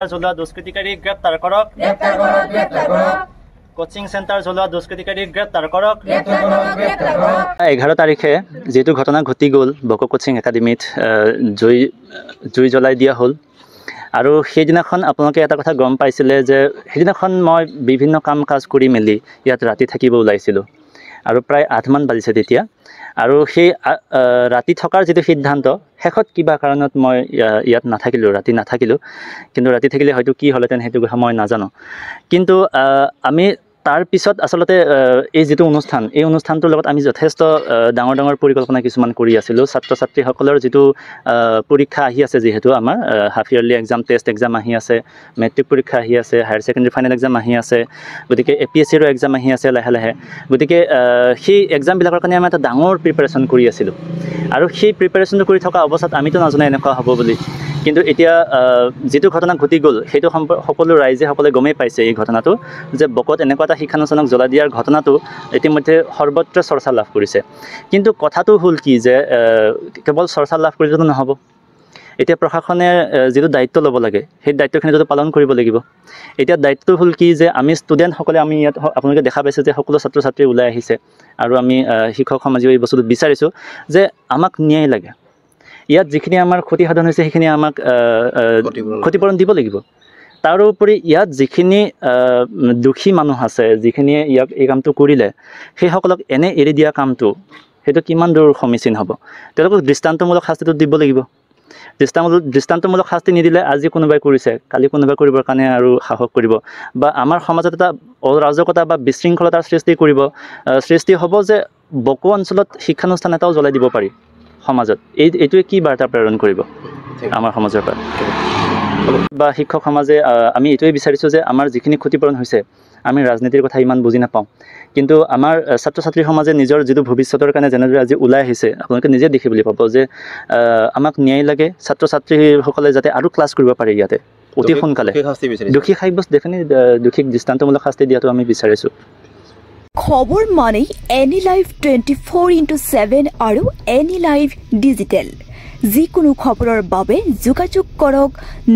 জ্বলোৱা দুষ্কৃতিকাৰী গ্ৰেপ্তাৰ কৰক। কোচিং চেণ্টাৰ জ্বলোৱা দুষ্কৃতিকাৰী গ্ৰেপ্তাৰ কৰক। 11 তাৰিখে যেটো ঘটনা ঘটি গ'ল বক কোচিং একাডেমীত জুই জ্বলাই দিয়া হ'ল আৰু সেইদিনাখন আপোনালোকে এটা কথা গম পাইছিলে যে সেইদিনাখন মই বিভিন্ন কাম কাজ কৰি মেলি ইয়াত ৰাতি থাকিব ওলাইছিলোঁ আৰু প্ৰায় 8 মান বাজিছে তেতিয়া আৰু সেই ৰাতি থকাৰ যেটো সিদ্ধান্ত শেষত কিবা কাৰণত মই ইয়াত নাথাকিলোঁ ৰাতি নাথাকিলোঁ কিন্তু ৰাতি থাকিলে হয়তো কি হ'লেতেন হেতু কথা মই নাজানো কিন্তু আমি তাৰ পিছত আসলতে এই যেটো অনুষ্ঠান এই অনুষ্ঠানটোৰ লগত আমি যথেষ্ট ডাঙৰ পৰিকল্পনা কিছুমান কৰি আছিলোঁ ছাত্ৰ ছাত্ৰীসকলৰ যেটো পৰীক্ষা আহি আছে যেহেতু আমাৰ half yearly exam test exam আহি আছে মেট্ৰিক পৰীক্ষা আহি আছে হায়াৰ ছেকেণ্ডাৰী ফাইনেল এক্সাম আহি আছে গতিকে APSCৰ এক্সাম আহি আছে লাহে গতিকে সেই এক্সামবিলাকৰ কাৰণে আমি এটা ডাঙৰ প্ৰিপাৰেচন কৰি আছিলোঁ আৰু সেই প্ৰিপাৰেচনটো কৰি থকা অৱস্থাত আমিতো নাজানো এনেকুৱা হ'ব বুলি কিন্তু এতিয়া যেটো ঘটনা ঘটি গ'ল সেইটো সকলো ৰাইজে সকলে গমেই পাইছে এই ঘটনাটো যে বকত এনেকুৱা এটা শিক্ষানুষ্ঠানক জ্বলাই দিয়াৰ ঘটনাটো ইতিমধ্যে সৰ্বত্ৰ চৰ্চা লাভ কৰিছে কিন্তু কথাটো হ'ল কি যে কেৱল চৰ্চা লাভ কৰিলেতো নহ'ব এতিয়া প্ৰশাসনে যেটো দায়িত্ব ল'ব লাগে সেই দায়িত্বখিনি যদি পালন কৰিব লাগিব এতিয়া দায়িত্বটো হ'ল কি যে আমি ষ্টুডেণ্ট সকলে আমি ইয়াত আপোনালোকে দেখা পাইছে যে সকলো ছাত্ৰ ছাত্ৰী ওলাই আহিছে আৰু আমি শিক্ষক সমাজেও এই বস্তুটো বিচাৰিছোঁ যে আমাক ন্যায় লাগে ইয়াত যিখিনি আমাৰ ক্ষতি সাধন হৈছে সেইখিনি আমাক ক্ষতিপূৰণ দিব লাগিব তাৰোপৰি ইয়াত যিখিনি দুখী মানুহ আছে যিখিনি ইয়াক এই কামটো কৰিলে সেইসকলক এনে এৰি দিয়া কামটো সেইটো কিমান দূৰ সমীচীন হ'ব তেওঁলোকক দৃষ্টান্তমূলক শাস্তিটো দিব লাগিব দৃষ্টান্তমূলক শাস্তি নিদিলে আজি কোনোবাই কৰিছে কালি কোনোবাই কৰিবৰ কাৰণে আৰু সাহস কৰিব বা আমাৰ সমাজত এটা অৰাজকতা বা বিশৃংখলতাৰ সৃষ্টি হ'ব যে বকো অঞ্চলত শিক্ষানুষ্ঠান এটাও জ্বলাই দিব পাৰি সমাজত এইটোৱে কি বাৰ্তা প্ৰেৰণ কৰিব আমাৰ সমাজৰ পৰা বা শিক্ষক সমাজে আমি এইটোৱে বিচাৰিছোঁ যে আমাৰ যিখিনি ক্ষতিপূৰণ হৈছে আমি ৰাজনীতিৰ কথা ইমান বুজি নাপাওঁ কিন্তু আমাৰ ছাত্ৰ ছাত্ৰী সমাজে নিজৰ যেটো ভৱিষ্যতৰ কাৰণে যেনেদৰে আজি ওলাই আহিছে আপোনালোকে নিজে দেখিবলৈ পাব যে আমাক ন্যায় লাগে ছাত্ৰ ছাত্ৰীসকলে যাতে আৰু ক্লাছ কৰিব পাৰে ইয়াতে অতি সোনকালে দোষী সাব্যস্ত দোষীক দৃষ্টান্তমূলক শাস্তি দিয়াটো আমি বিচাৰিছোঁ খবৰ মানে এনি লাইভ 24/7 আৰু এনি লাইভ ডিজিটেল যিকোনো খবৰৰ বাবে যোগাযোগ কৰক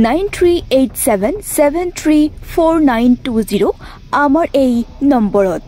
9387734920 আমাৰ এই নম্বৰত।